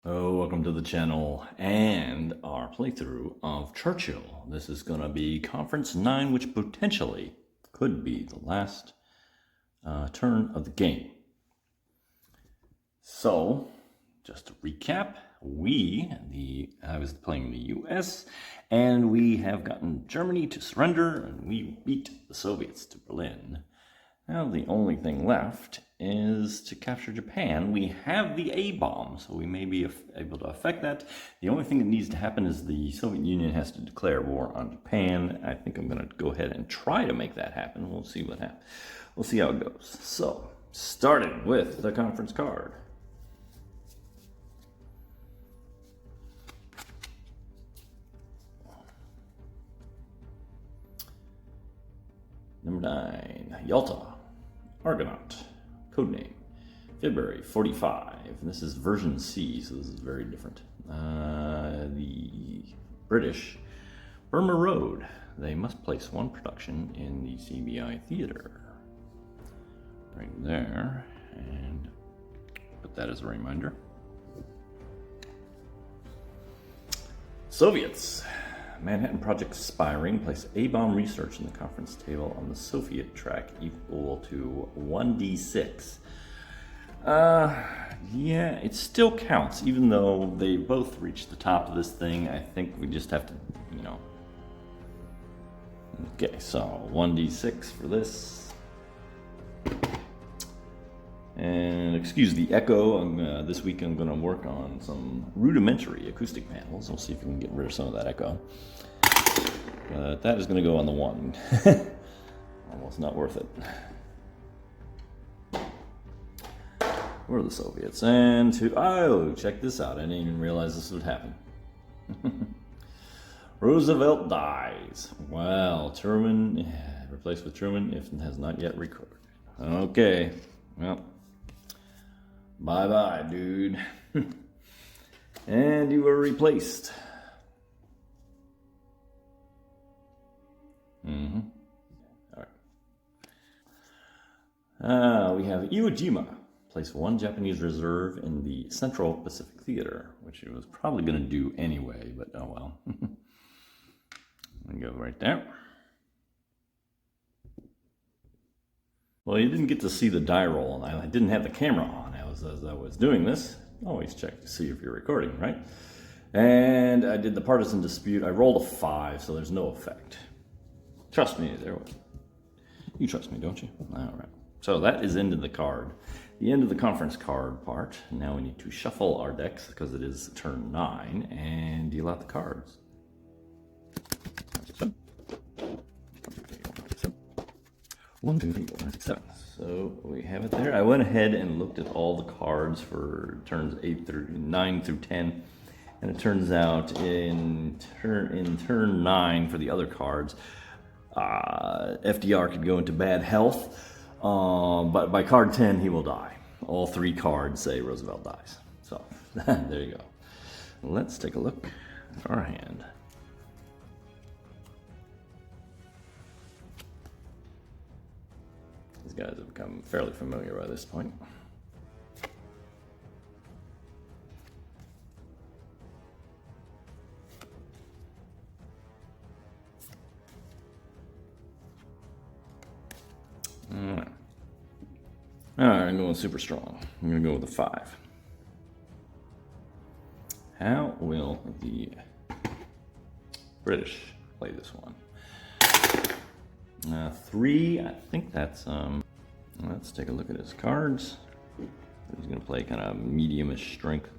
Oh, welcome to the channel and our playthrough of Churchill. This is going to be Conference 9, which potentially could be the last turn of the game. So, just to recap, I was playing the US, and we have gotten Germany to surrender, and we beat the Soviets to Berlin. Now the only thing left is to capture Japan. We have the A-bomb, so we may be able to affect that. The only thing that needs to happen is the Soviet Union has to declare war on Japan. I think I'm going to go ahead and try to make that happen. We'll see what happens. We'll see how it goes. So, starting with the conference card. Number 9, Yalta, Argonaut, codename, February 45. And this is version C, so this is very different. The British, Burma Road. They must place one production in the CBI theater. Right there, and put that as a reminder. Soviets. Manhattan Project aspiring, place A-bomb research in the conference table on the Soviet track equal to 1d6. Yeah, it still counts, even though they both reached the top of this thing. I think we just have to, Okay, so 1d6 for this. And excuse the echo, this week I'm going to work on some rudimentary acoustic panels. We'll see if we can get rid of some of that echo. But that is going to go on the 1. Almost not worth it. Where are the Soviets? And oh, check this out. I didn't even realize this would happen. Roosevelt dies. Wow, Truman, replaced with Truman if it has not yet recorded. Okay, well. Bye-bye, dude. And you were replaced. All right. We have Iwo Jima. Place one Japanese reserve in the Central Pacific Theater, which it was probably going to do anyway, but oh well. And go right there. Well, you didn't get to see the die roll, and I didn't have the camera on as I was doing this. Always check to see if you're recording, right? And I did the partisan dispute. I rolled a 5, so there's no effect. Trust me, you trust me, don't you? All right. So that is into the card. The end of the conference card part. Now we need to shuffle our decks because it is turn 9 and deal out the cards. 1, 2, 3, 4, 5, 6, 7. So we have it there. I went ahead and looked at all the cards for turns 9 through 10, and it turns out in turn 9 for the other cards, FDR could go into bad health, but by card 10 he will die. All 3 cards say Roosevelt dies. So there you go. Let's take a look at our hand. These guys have become fairly familiar by this point. Alright, I'm going super strong. I'm going to go with a 5. How will the British play this one? 3, I think that's, let's take a look at his cards. He's going to play kind of medium-ish strength.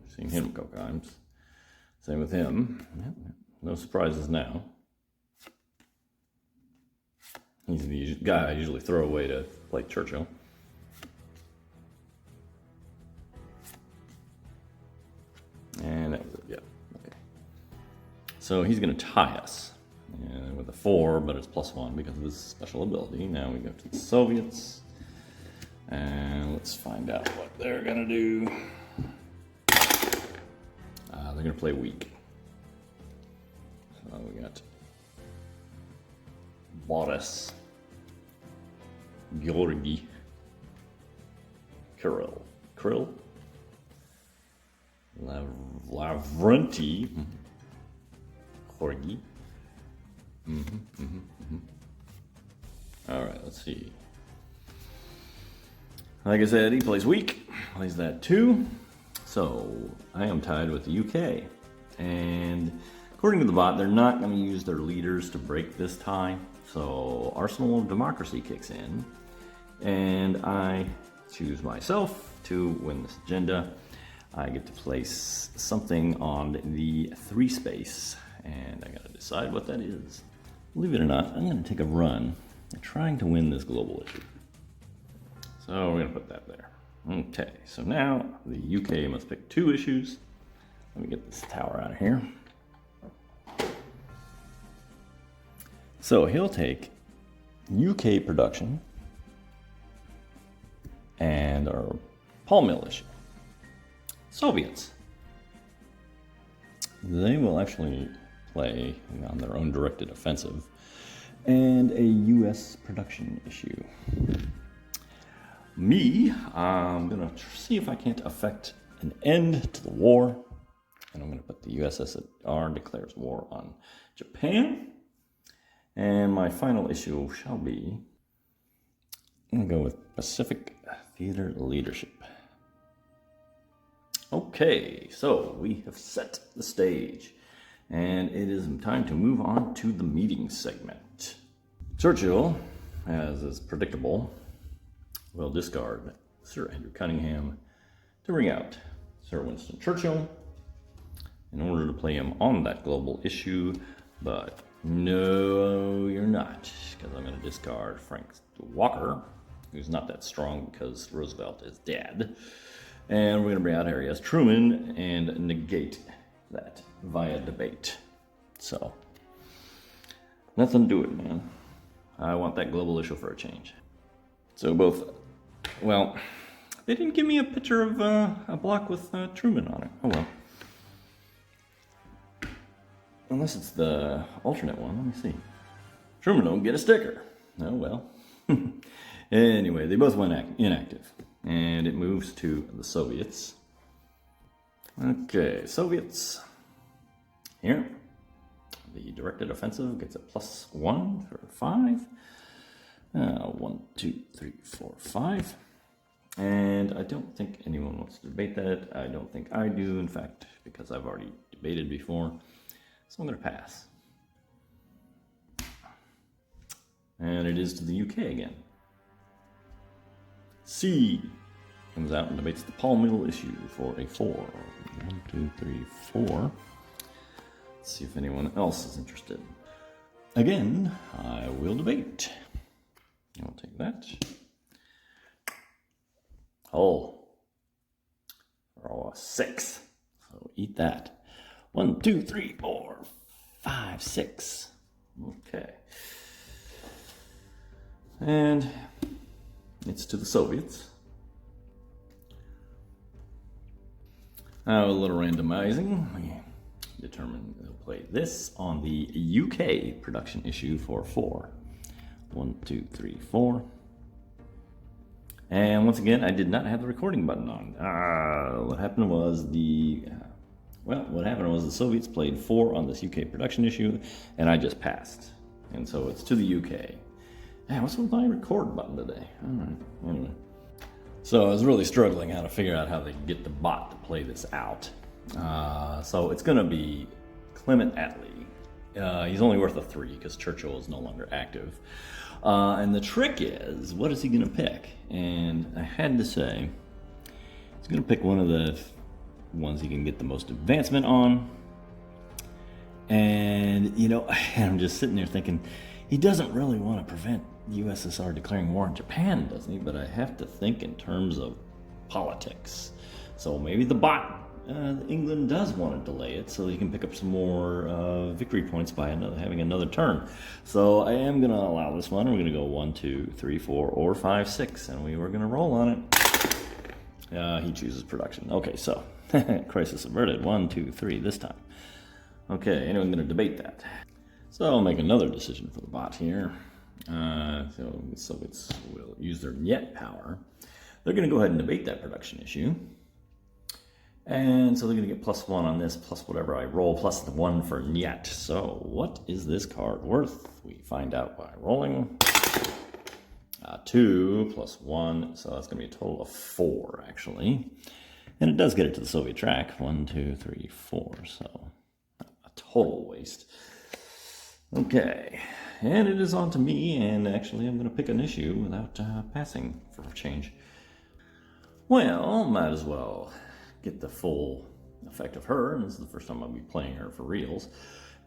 Seen him a couple times. Same with him. No surprises now. He's the guy I usually throw away to play Churchill. And that was it, yeah. Okay. So he's going to tie us with a 4, but it's +1 because of his special ability. Now we go to the Soviets. And let's find out what they're going to do. They're going to play weak. So we got Boris. Georgi. Krill. Lavrenti. Georgi. All right, let's see. Like I said, he plays weak. Plays that too. So I am tied with the UK. And according to the bot, they're not going to use their leaders to break this tie. So Arsenal of Democracy kicks in. And I choose myself to win this agenda. I get to place something on the 3 space. And I got to decide what that is. Believe it or not, I'm going to take a run at trying to win this global issue. So we're going to put that there. Okay, so now the UK must pick 2 issues. Let me get this tower out of here. So he'll take UK production and our pulp mill issue. Soviets. They will actually play on their own directed offensive and a US production issue. Me, I'm gonna see if I can't affect an end to the war. And I'm gonna put the USSR declares war on Japan. And my final issue shall be, I'm gonna go with Pacific Theater Leadership. Okay, so we have set the stage. And it is time to move on to the meeting segment. Churchill, as is predictable, will discard Sir Andrew Cunningham to bring out Sir Winston Churchill in order to play him on that global issue. But no, you're not, because I'm going to discard Frank Walker, who's not that strong because Roosevelt is dead. And we're going to bring out Harry S. Truman and negate that via debate. So, nothing to do it, man. I want that global issue for a change. So both, well, they didn't give me a picture of a block with Truman on it. Oh well. Unless it's the alternate one, let me see. Truman don't get a sticker. Oh well. Anyway, they both went inactive. And it moves to the Soviets. Okay, Soviets. Here, the directed offensive gets a +1 for 5. 1, 2, 3, 4, 5. And I don't think anyone wants to debate that. I don't think I do, in fact, because I've already debated before. So I'm going to pass. And it is to the UK again. C comes out and debates the pulp mill issue for a 4. 1, 2, 3, 4. Let's see if anyone else is interested. Again, I will debate. I'll take that. Oh, 6. So eat that. 1, 2, 3, 4, 5, 6. Okay. And it's to the Soviets. A little randomizing. We determine they'll play this on the UK production issue for 4. 1, 2, 3, 4. And once again, I did not have the recording button on. What happened was the Soviets played 4 on this UK production issue, and I just passed. And so it's to the UK. Man, what's with my record button today? All right, anyway. So I was really struggling how to figure out how they get the bot to play this out. So it's going to be Clement Attlee. He's only worth a 3 because Churchill is no longer active. And the trick is, what is he going to pick? And I had to say, he's going to pick one of the ones he can get the most advancement on. And, you know, I'm just sitting there thinking, he doesn't really want to prevent the USSR declaring war on Japan, doesn't he? But I have to think in terms of politics. So maybe the bot, England does want to delay it so he can pick up some more victory points by having another turn. So I am going to allow this one. We're going to go 1, 2, 3, 4, or 5, 6, and we were going to roll on it. He chooses production. Okay, so crisis averted. 1, 2, 3 this time. Okay, anyway, I'm going to debate that. So I'll make another decision for the bot here. So the Soviets will use their Niet power. They're going to go ahead and debate that production issue. And so they're going to get +1 on this, plus whatever I roll, plus the 1 for Niet. So what is this card worth? We find out by rolling. 2 plus 1, so that's going to be a total of 4, actually. And it does get it to the Soviet track. 1, 2, 3, 4, so a total waste. Okay, and it is on to me, and actually I'm going to pick an issue without passing for a change. Well, might as well get the full effect of her, and this is the first time I'll be playing her for reals.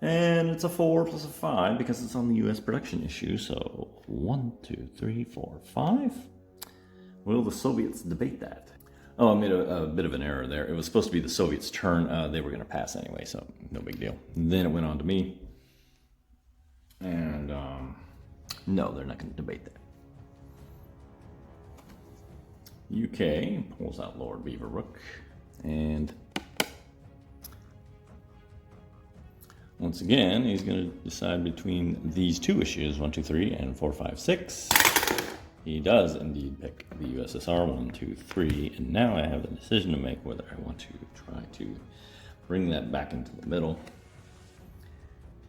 And it's a 4 plus a 5 because it's on the US production issue, so 1, 2, 3, 4, 5. Will the Soviets debate that? Oh, I made a bit of an error there. It was supposed to be the Soviets' turn. They were going to pass anyway, so no big deal. Then it went on to me. And no, they're not going to debate that. UK pulls out Lord Beaverrook, and once again, he's going to decide between these two issues, 1, 2, 3, and 4, 5, 6. He does indeed pick the USSR, 1, 2, 3, and now I have the decision to make whether I want to try to bring that back into the middle.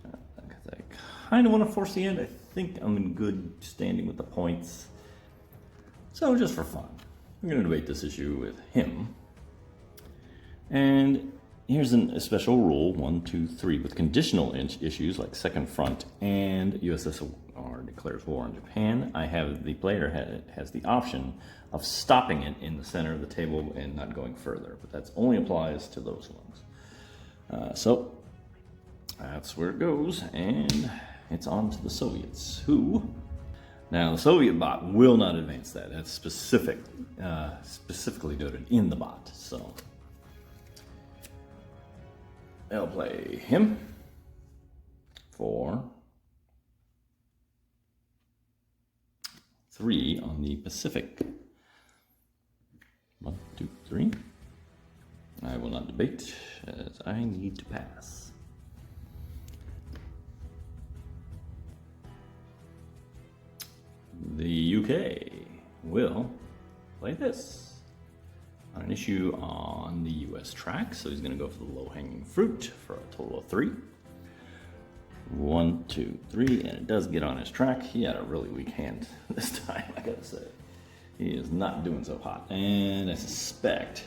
Because I kind of want to force the end. I think I'm in good standing with the points. So just for fun, I'm going to debate this issue with him. And here's a special rule, 1, 2, 3, with conditional issues like second front and USSR declares war on Japan. The player has the option of stopping it in the center of the table and not going further, but that only applies to those ones. So that's where it goes, and it's on to the Soviets, who... Now, the Soviet bot will not advance that. That's specifically noted in the bot, so... I'll play him for 3 on the Pacific. 1, 2, 3. I will not debate, as I need to pass. The UK will play this on an issue on the US track, so he's going to go for the low-hanging fruit for a total of 3. 1, 2, 3, and it does get on his track. He had a really weak hand this time, I gotta say. He is not doing so hot, and I suspect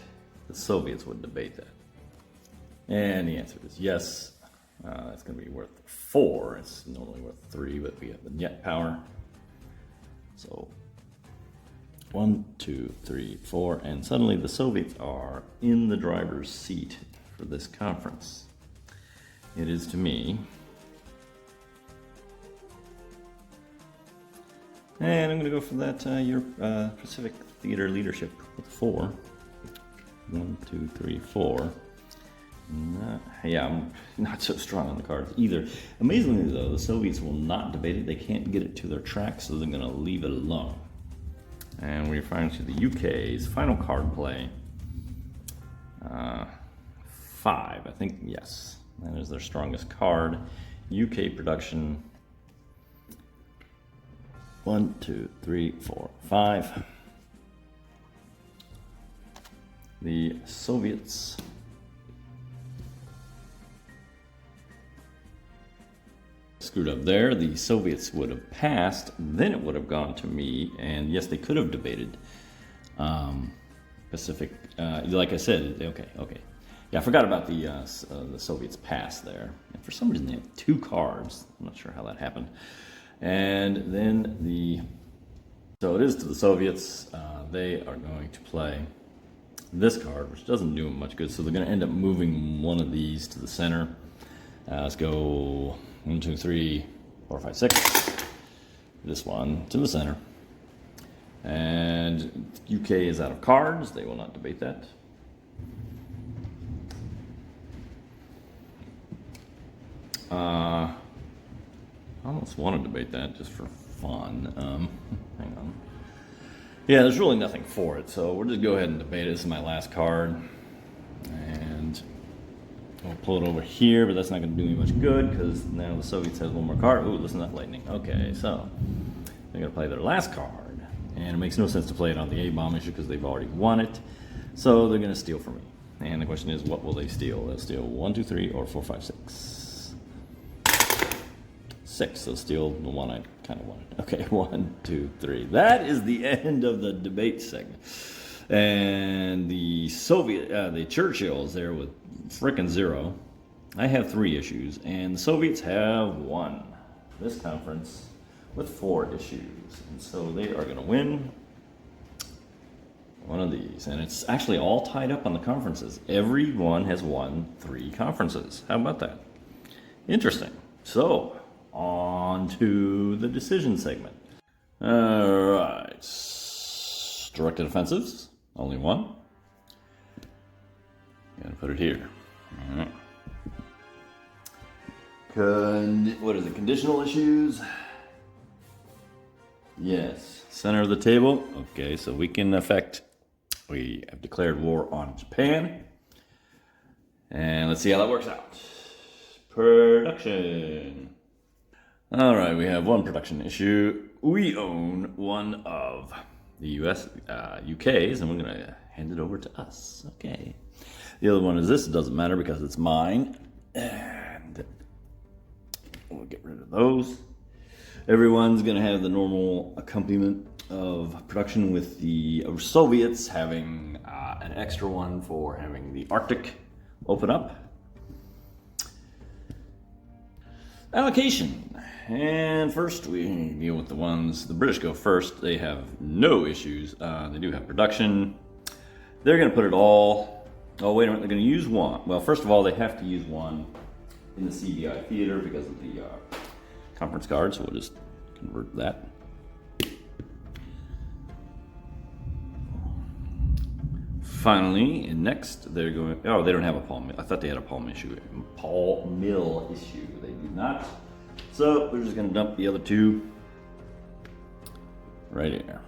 the Soviets would debate that. And the answer is yes. It's going to be worth 4. It's normally worth 3, but we have the Niet power. So 1, 2, 3, 4, and suddenly the Soviets are in the driver's seat for this conference. It is to me. And I'm going to go for that Pacific Theater leadership with 4. 1, 2, 3, 4. I'm not so strong on the cards either. Amazingly, though, the Soviets will not debate it. They can't get it to their track, so they're going to leave it alone. And we're finally to the UK's final card play. 5, I think, yes. That is their strongest card. UK production. 1, 2, 3, 4, 5. The Soviets screwed up there. The Soviets would have passed, then it would have gone to me, and yes, they could have debated Pacific. Like I said, okay. Yeah, I forgot about the Soviets pass there. And for some reason, they have 2 cards. I'm not sure how that happened. And then so it is to the Soviets. They are going to play this card, which doesn't do them much good. So they're going to end up moving one of these to the center. Let's go 1, 2, 3, 4, 5, 6. This one to the center. And UK is out of cards. They will not debate that. I almost want to debate that just for fun. Hang on. Yeah, there's really nothing for it, so we'll just go ahead and debate it. This is my last card. And I'll pull it over here, but that's not going to do me much good because now the Soviets has one more card. Ooh, listen to that lightning. Okay, so They're going to play their last card. And it makes no sense to play it on the A-bomb issue because they've already won it. So they're going to steal from me. And the question is, what will they steal? They'll steal 1, 2, 3, or 4, 5, 6. 6. They'll steal the one I kind of wanted. Okay, 1, 2, 3. That is the end of the debate segment. And the Churchill is there with frickin' 0. I have 3 issues, and the Soviets have won this conference with 4 issues. And so they are going to win one of these. And it's actually all tied up on the conferences. Everyone has won 3 conferences. How about that? Interesting. So, on to the decision segment. All right. Directed offensives, only 1. Gotta put it here. All right. What is it? Conditional issues? Yes. Center of the table. Okay, so we have declared war on Japan. And let's see how that works out. Production. All right, we have 1 production issue. We own one of the UK's, and we're going to hand it over to us. Okay. The other one is this. It doesn't matter because it's mine. And we'll get rid of those. Everyone's going to have the normal accompaniment of production with the Soviets having an extra one for having the Arctic open up. Allocation. And first we deal with the British go first. They have no issues. They do have production. They're going to put it all, oh wait a minute, they're going to use 1. Well, first of all, they have to use 1 in the CBI theater because of the conference card, so we'll just convert that. Finally, and next they're going, oh, they don't have a Paul Mill. I thought they had a Paul Mill issue. They do not. So we're just going to dump the other 2 right here.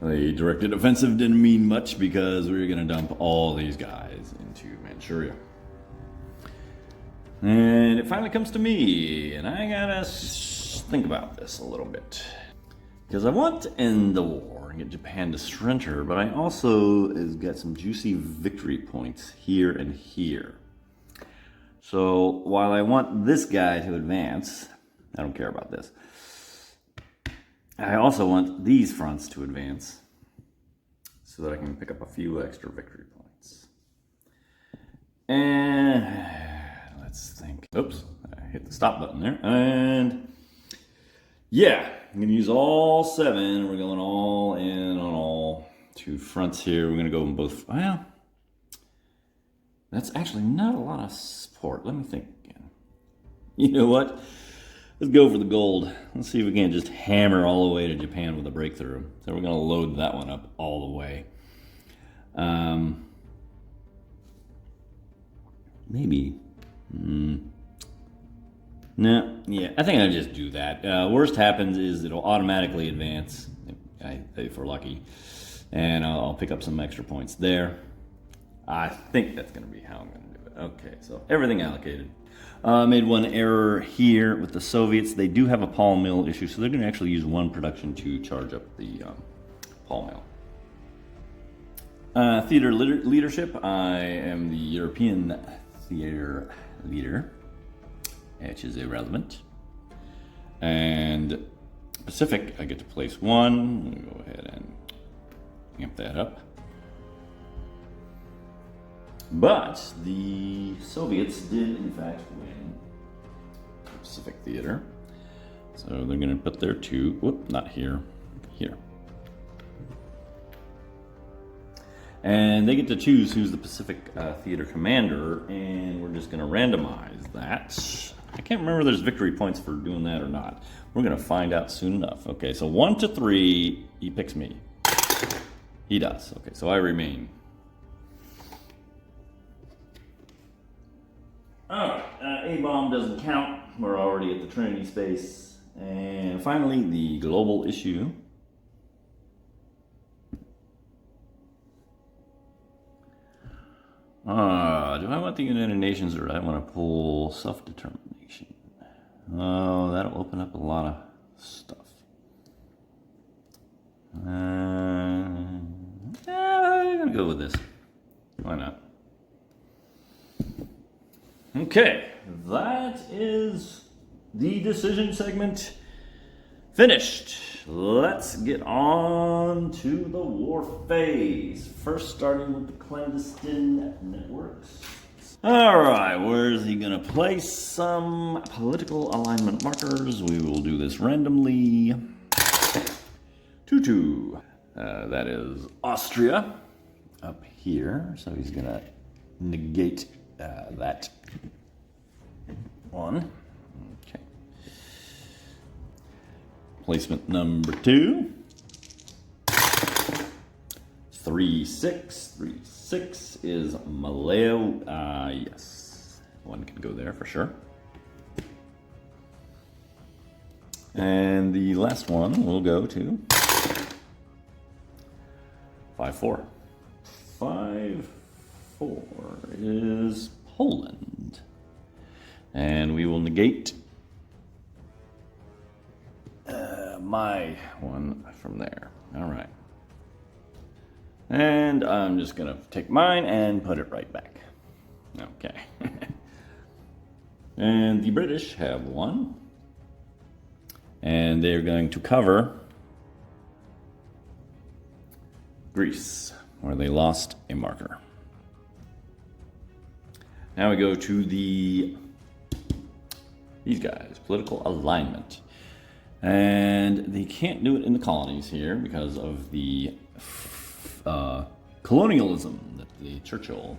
The directed offensive didn't mean much because we were going to dump all these guys into Manchuria. And it finally comes to me, and I gotta think about this a little bit. Because I want to end the war and get Japan to surrender, but I also has got some juicy victory points here and here. So while I want this guy to advance, I don't care about this. I also want these fronts to advance so that I can pick up a few extra victory points. And let's think. Oops, I hit the stop button there. And yeah, I'm going to use all 7. We're going all in on all 2 fronts here. We're going to go in both. Well, that's actually not a lot of support. Let me think again. You know what? Let's go for the gold. Let's see if we can't just hammer all the way to Japan with a breakthrough. So we're going to load that one up all the way. Maybe. No, yeah, I think I'll just do that. Worst happens is it'll automatically advance, if we're lucky, and I'll pick up some extra points there. I think that's going to be how I'm going to do it. Okay, so everything allocated. Made 1 error here with the Soviets. They do have a Paul Mill issue, so they're going to actually use 1 production to charge up the Paul Mill. Theater leadership. I am the European theater leader, which is irrelevant. And Pacific, I get to place 1. I'm going to go ahead and amp that up. But the Soviets did, in fact, win the Pacific Theater. So they're going to put their 2, whoop, not here, here. And they get to choose who's the Pacific Theater commander, and we're just going to randomize that. I can't remember if there's victory points for doing that or not. We're going to find out soon enough. Okay, so 1 to 3, he picks me. He does. Okay, so I remain. Alright, A-bomb doesn't count. We're already at the Trinity space. And finally, the global issue. Do I want the United Nations or do I want to pull self-determination? Oh, that'll open up a lot of stuff. I'm gonna go with this. Why not? Okay, that is the decision segment finished. Let's get on to the war phase. First, starting with the clandestine networks. All right, where is he going to place some political alignment markers? We will do this randomly. Tutu. That is Austria up here. So he's going to negate that one. Okay. Placement number 2. 3-6. 3-6 is Maleo. Yes. One can go there for sure. And the last one will go to 5-4. 5-4 is Poland. And we will negate my one from there. All right. And I'm just going to take mine and put it right back. Okay. And the British have one. And they're going to cover Greece, where they lost a marker. Now we go to these guys, political alignment. And they can't do it in the colonies here because of the colonialism that the Churchill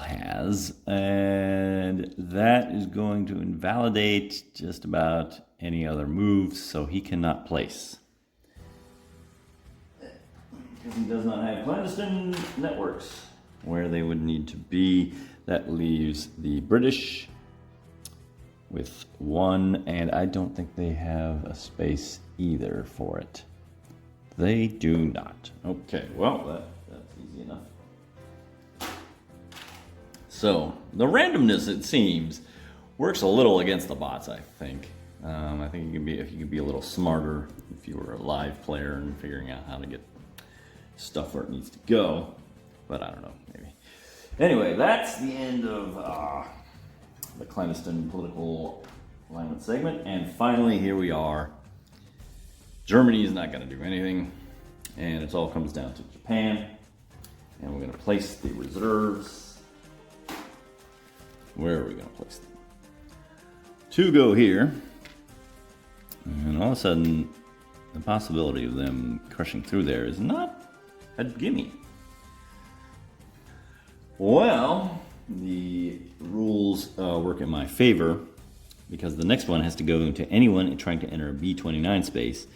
has, and that is going to invalidate just about any other moves, so he cannot place. Because he does not have clandestine networks where they would need to be. That leaves the British with one, and I don't think they have a space either for it. They do not. Okay, well, that's easy enough. So, the randomness, it seems, works a little against the bots, I think. I think if you could be a little smarter if you were a live player and figuring out how to get stuff where it needs to go. But I don't know, maybe. Anyway, that's the end of the clandestine political alignment segment. And finally, here we are. Germany is not going to do anything, and it all comes down to Japan. And we're going to place the reserves. Where are we going to place them? 2 go here, and all of a sudden, the possibility of them crushing through there is not a gimme. Well, the rules work in my favor, because the next one has to go to anyone trying to enter a B-29 space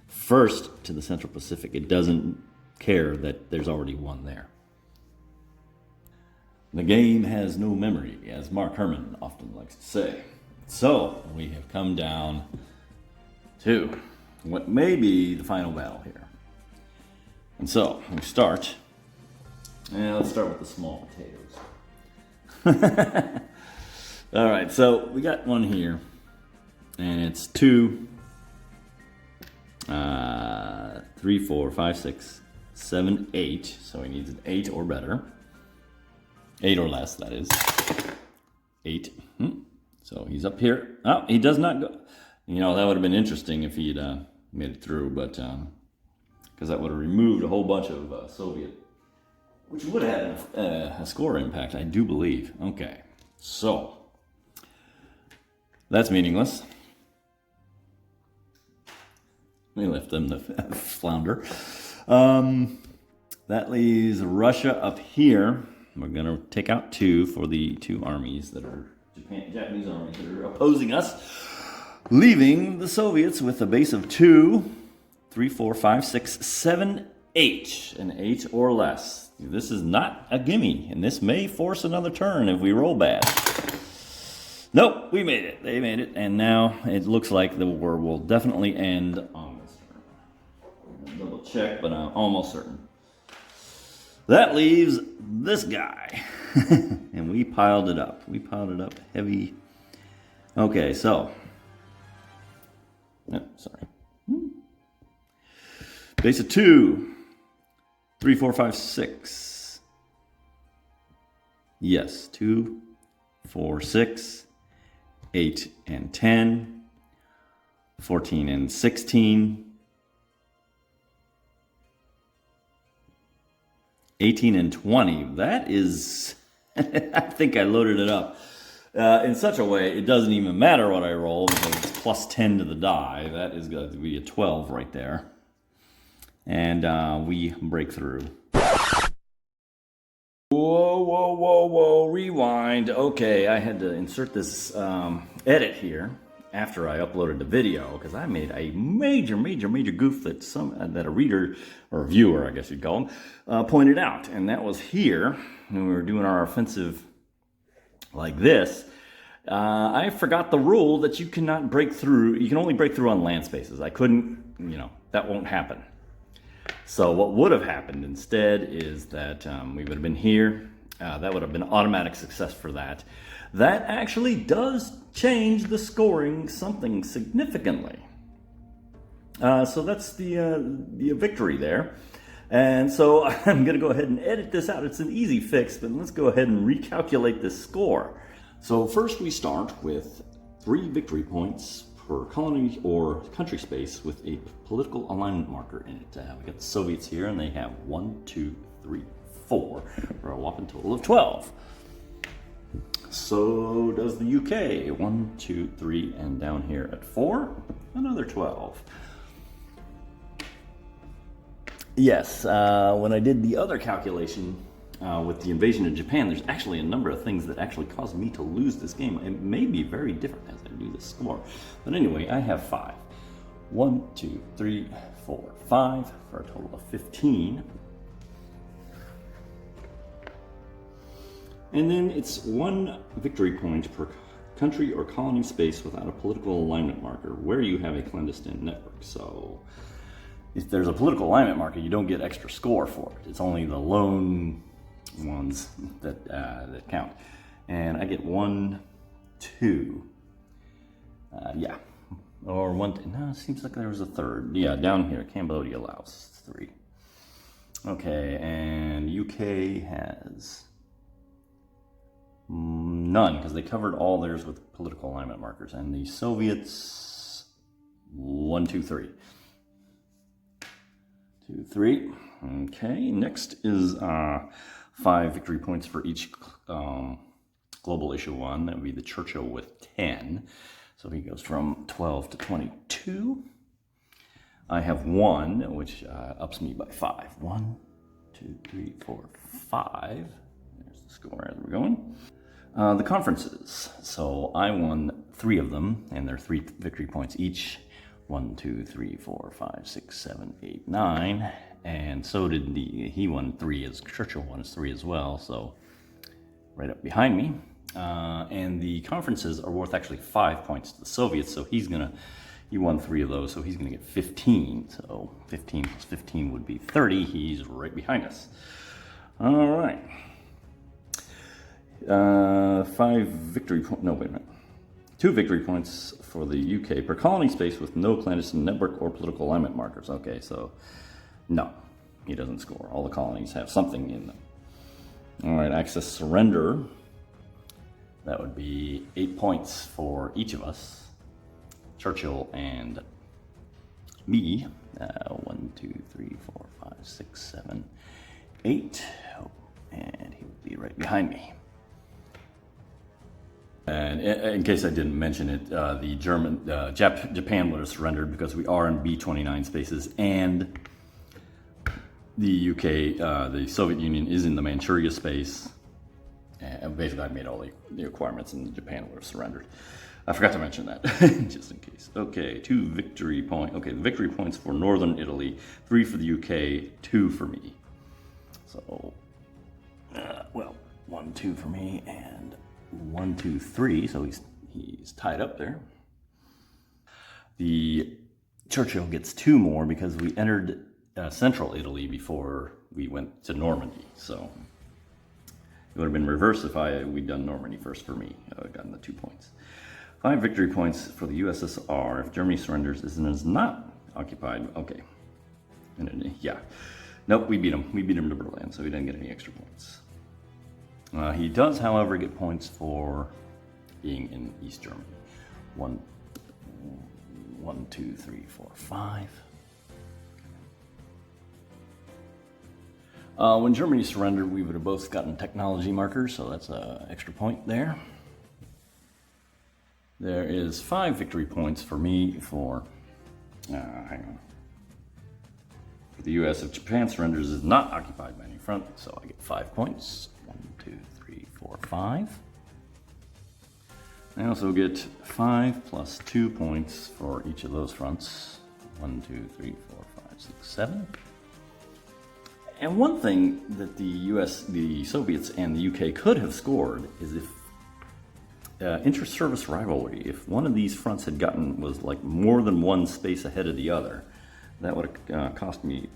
first to the Central Pacific. It doesn't care that there's already one there. The game has no memory, as Mark Herman often likes to say. So, we have come down to what may be the final battle here. And so, we start. And let's start with the small potatoes. All right, so we got one here. And it's 2, 3, 4, 5, 6, 7, 8. So he needs an 8 or better. 8 or less, that is. 8. So he's up here. Oh, he does not go. You know, that would have been interesting if he'd made it through, but because that would have removed a whole bunch of Soviet, which would have a score impact, I do believe. Okay, so that's meaningless. We left them to flounder. That leaves Russia up here. We're going to take out 2 for the 2 armies that are Japanese armies that are opposing us, leaving the Soviets with a base of 2, 3, 4, 5, 6, 7, 8, an 8 or less. This is not a gimme, and this may force another turn if we roll bad. Nope, we made it. They made it, and now it looks like the war will definitely end on this turn. Double check, but I'm almost certain. That leaves this guy. And we piled it up. We piled it up heavy. Okay, so, sorry. Base of 2, 3, 4, 5, 6. Yes, 2, 4, 6, 8, and 10, 14 and 16, 18 and 20. That is, I think I loaded it up in such a way it doesn't even matter what I roll because it's plus 10 to the die. That is going to be a 12 right there. And we break through. Whoa, whoa, whoa, whoa, rewind. Okay, I had to insert this edit here after I uploaded the video because I made a major goof that a reader, or a viewer, I guess you'd call them, pointed out. And that was here, when we were doing our offensive like this, I forgot the rule that you cannot break through, you can only break through on land spaces. I couldn't, that won't happen. So what would have happened instead is that we would have been here. That would have been automatic success for that. That actually does change the scoring something significantly. So that's the victory there. And so I'm going to go ahead and edit this out. It's an easy fix, but let's go ahead and recalculate this score. So first we start with 3 victory points per colony or country space with a political alignment marker in it. We got the Soviets here, and they have 1, 2, 3, 4, for a whopping total of 12. So does the UK. 1, 2, 3, and down here at 4, another 12. Yes, when I did the other calculation with the invasion of Japan, there's actually a number of things that actually caused me to lose this game. It may be very different as I do this score. But anyway, I have 5. 1, 2, 3, 4, 5, for a total of 15. And then it's 1 victory point per country or colony space without a political alignment marker where you have a clandestine network. So if there's a political alignment marker, you don't get extra score for it. It's only the lone ones that count. And I get 1, 2. Yeah. Or 1, no, it seems like there was a third. Yeah, down here, Cambodia, Laos, 3. Okay, and UK has none, because they covered all theirs with political alignment markers. And the Soviets, 1, 2, 3. 2, 3. Okay, next is 5 victory points for each global issue 1. That would be the Churchill with 10. So he goes from 12 to 22. I have 1, which ups me by 5. 1, 2, 3, 4, 5. There's the score as we're going. The conferences. So I won 3 of them, and they're 3 victory points each. 1, 2, 3, 4, 5, 6, 7, 8, 9. And so did he won 3 as Churchill won 3 as well. So right up behind me. And the conferences are worth actually 5 points to the Soviets. So he won 3 of those. So he's going to get 15. So 15 plus 15 would be 30. He's right behind us. All right. 5 victory points. No, wait a minute. 2 victory points for the UK per colony space with no clandestine network or political alignment markers. Okay, so no, he doesn't score. All the colonies have something in them. All right, access surrender. That would be 8 points for each of us, Churchill and me. 1, 2, 3, 4, 5, 6, 7, 8. Oh, and he would be right behind me. And in case I didn't mention it, the Japan would have surrendered because we are in B-29 spaces, and the UK, the Soviet Union, is in the Manchuria space. And basically, I made all the requirements, and Japan would have surrendered. I forgot to mention that, just in case. Okay, 2 victory points. Okay, the victory points for Northern Italy, 3 for the UK, 2 for me. So, well, 1, 2 for me, and 1, 2, 3, so he's tied up there. The Churchill gets 2 more because we entered central Italy before we went to Normandy. So it would have been reversed if we'd done Normandy first for me. I would have gotten the 2 points. 5 victory points for the USSR if Germany surrenders and is not occupied. Okay. Yeah. Nope, we beat him. We beat him to Berlin, so he didn't get any extra points. He does, however, get points for being in East Germany. 1, 2, 3, 4, 5. When Germany surrendered, we would have both gotten technology markers, so that's an extra point there. There is 5 victory points for me for, hang on. For the US, if Japan surrenders, is not occupied by any front, so I get 5 points. 1, 2, 3, 4, 5. I also get 5 plus 2 points for each of those fronts. 1, 2, 3, 4, 5, 6, 7. And one thing that the US, the Soviets, and the UK could have scored is if inter-service rivalry, if one of these fronts was like more than one space ahead of the other, that would have cost me,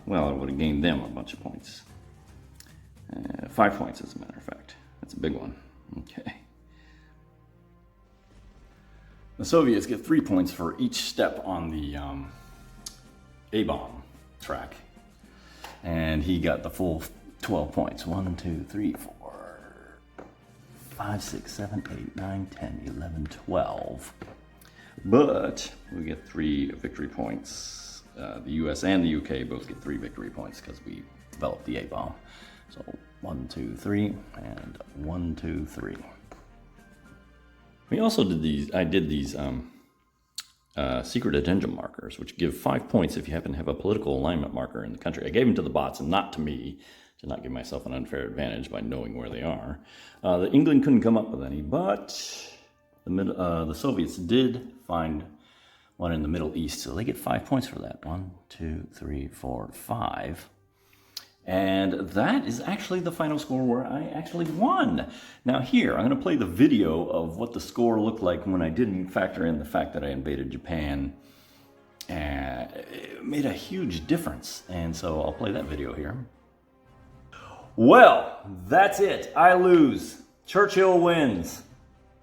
well, it would have gained them a bunch of points. 5 points, as a matter of fact. That's a big one. Okay. The Soviets get 3 points for each step on the A-bomb track. And he got the full 12 points. 1, 2, 3, 4, 5, 6, 7, 8, 9, 10, 11, 12. But we get 3 victory points. The US and the UK both get 3 victory points because we developed the A-bomb. So 1, 2, 3, and 1, 2, 3. We also did these, I did these secret addendum markers, which give 5 points if you happen to have a political alignment marker in the country. I gave them to the bots and not to me, to not give myself an unfair advantage by knowing where they are. The England couldn't come up with any, but the Soviets did find one in the Middle East, so they get 5 points for that. 1, 2, 3, 4, 5. And that is actually the final score where I actually won. Now here, I'm going to play the video of what the score looked like when I didn't factor in the fact that I invaded Japan. And it made a huge difference. And so I'll play that video here. Well, that's it. I lose. Churchill wins.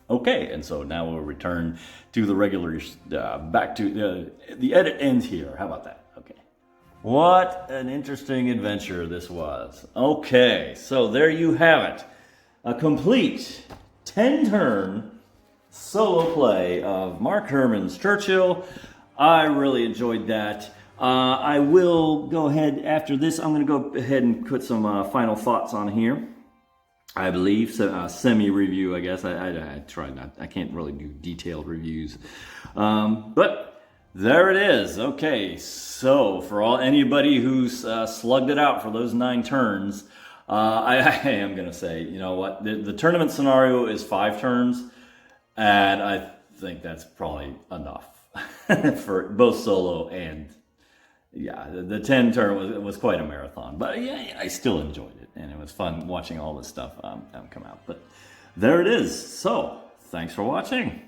Okay, and so now we'll return to the regular, back to the edit ends here. How about that? Okay. What an interesting adventure this was. Okay, so there you have it. A complete 10-turn solo play of Mark Herman's Churchill. I really enjoyed that. I will go ahead, after this, I'm going to go ahead and put some final thoughts on here. I believe, so, semi-review, I guess. I try not, I can't really do detailed reviews. But there it is. Okay, so for anybody who's slugged it out for those 9 turns, I am going to say, you know what, the tournament scenario is 5 turns, and I think that's probably enough for both solo and, yeah, the 10 turn was quite a marathon. But yeah, I still enjoyed it, and it was fun watching all this stuff come out. But there it is. So, thanks for watching.